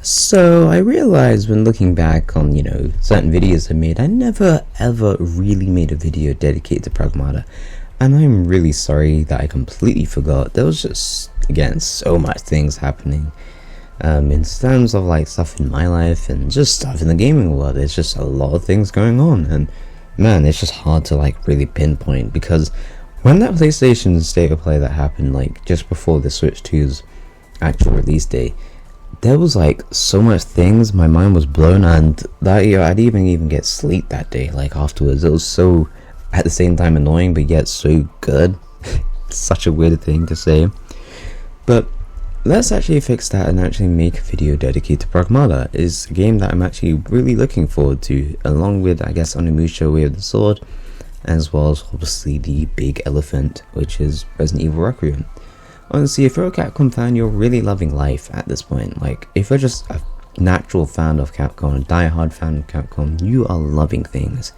So I realized when looking back on, certain videos I made, I never ever really made a video dedicated to Pragmata. And I'm really sorry that I completely forgot. There was just, again, so much things happening. In terms of like stuff in my life and just stuff in the gaming world, there's just a lot of things going on. And man, it's just hard to like really pinpoint, because when that PlayStation State of Play that happened like just before the Switch 2's actual release date, there was like so much things, my mind was blown, and that I didn't even get sleep that day. Like afterwards, it was so at the same time annoying but yet so good. Such a weird thing to say, but let's actually fix that and actually make a video dedicated to Pragmata. It's a game that I'm actually really looking forward to, along with, I guess, Onimusha Way of the Sword, as well as obviously the big elephant, which is Resident Evil Requiem. Honestly, if you're a Capcom fan, you're really loving life at this point. Like, if you're just a natural fan of Capcom, a die-hard fan of Capcom, you are loving things.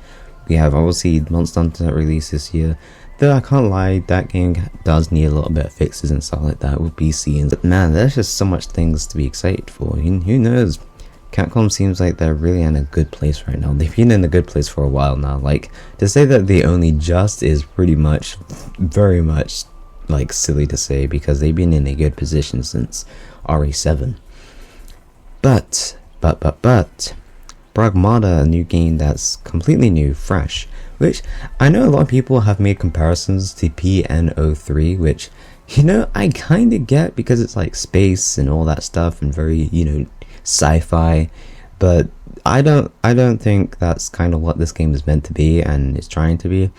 We have obviously Monster Hunter that released this year, though I can't lie, that game does need a little bit of fixes and stuff like that with PC, and but man, there's just so much things to be excited for. Who knows? Capcom seems like they're really in a good place right now. They've been in a good place for a while now. Like, to say that they only just is pretty much, very much, like, silly to say, because they've been in a good position since RE7. But Pragmata, a new game that's completely new, fresh, which I know a lot of people have made comparisons to PNO3, which, I kind of get, because it's like space and all that stuff and very, sci-fi, but I don't think that's kind of what this game is meant to be and is trying to be.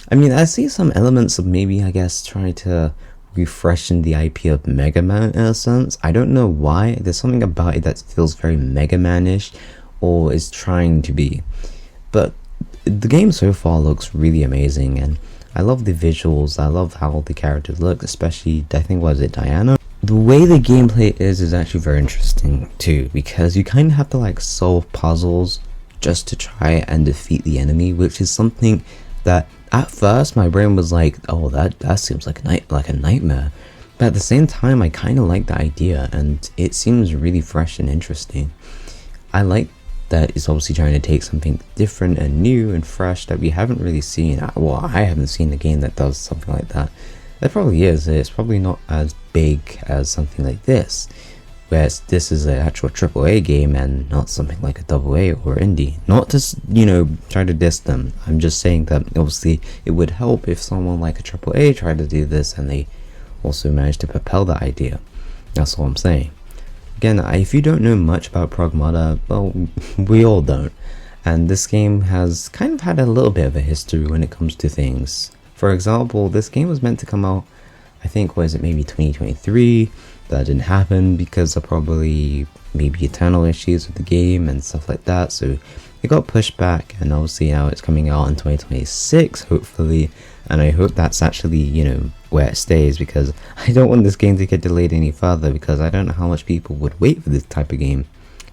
I mean, I see some elements of maybe, I guess, trying to refreshen the IP of Mega Man in a sense. I don't know why. There's something about it that feels very Mega Man-ish, or is trying to be. But the game so far looks really amazing, and I love the visuals. I love how the characters look, especially, I think, was it Diana? The way the gameplay is actually very interesting too, because you kind of have to like solve puzzles just to try and defeat the enemy, which is something that at first my brain was like, oh, that seems like a nightmare, but at the same time I kind of like the idea, and it seems really fresh and interesting. I like that it's obviously trying to take something different and new and fresh that we haven't really seen. Well, I haven't seen a game that does something like that. There probably is. It's probably not as big as something like this, whereas this is an actual AAA game and not something like a AA or indie. Not to, try to diss them. I'm just saying that obviously it would help if someone like a AAA tried to do this and they also managed to propel that idea. That's all I'm saying. Again, if you don't know much about Pragmata, well, we all don't. And this game has kind of had a little bit of a history when it comes to things. For example, this game was meant to come out, I think, maybe 2023? That didn't happen because of probably maybe internal issues with the game and stuff like that. So it got pushed back, and obviously now it's coming out in 2026, hopefully. And I hope that's actually, where it stays, because I don't want this game to get delayed any further, because I don't know how much people would wait for this type of game.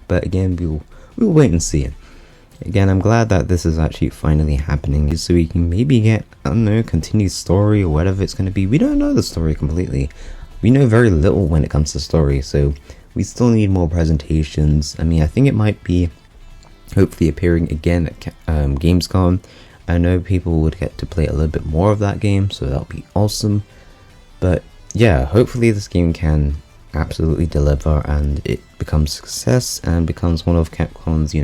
But again, we'll wait and see. Again, I'm glad that this is actually finally happening, so we can maybe get, I don't know, continued story or whatever it's going to be. We don't know the story completely. We know very little when it comes to story, so we still need more presentations. I mean, I think it might be hopefully appearing again at Gamescom. I know people would get to play a little bit more of that game, so that'll be awesome. But yeah, hopefully this game can absolutely deliver and it becomes a success and becomes one of Capcom's,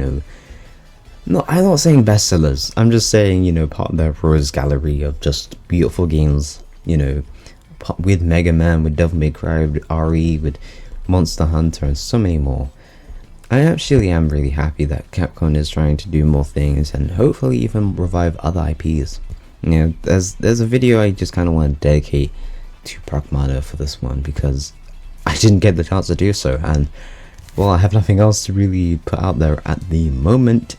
no, I'm not saying bestsellers. I'm just saying, part of their Rose Gallery of just beautiful games, with Mega Man, with Devil May Cry, with RE, with Monster Hunter, and so many more. I actually am really happy that Capcom is trying to do more things and hopefully even revive other IPs. There's a video I just kind of want to dedicate to Pragmata for this one, because I didn't get the chance to do so, and well, I have nothing else to really put out there at the moment.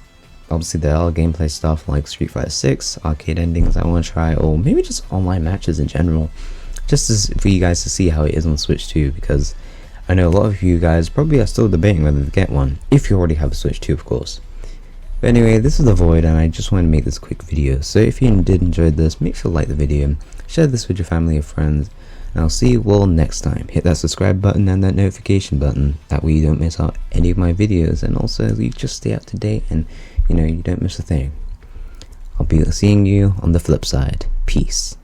Obviously there are gameplay stuff like Street Fighter 6, arcade endings I want to try, or maybe just online matches in general, just for you guys to see how it is on Switch 2, because I know a lot of you guys probably are still debating whether to get one, if you already have a Switch 2 of course. But anyway, this is The Void, and I just wanted to make this quick video, so if you did enjoy this, make sure to like the video, share this with your family or friends, And I'll see you all next time. Hit that subscribe button and that notification button. That way you don't miss out any of my videos, and also you just stay up to date and you don't miss a thing. I'll be seeing you on the flip side. Peace.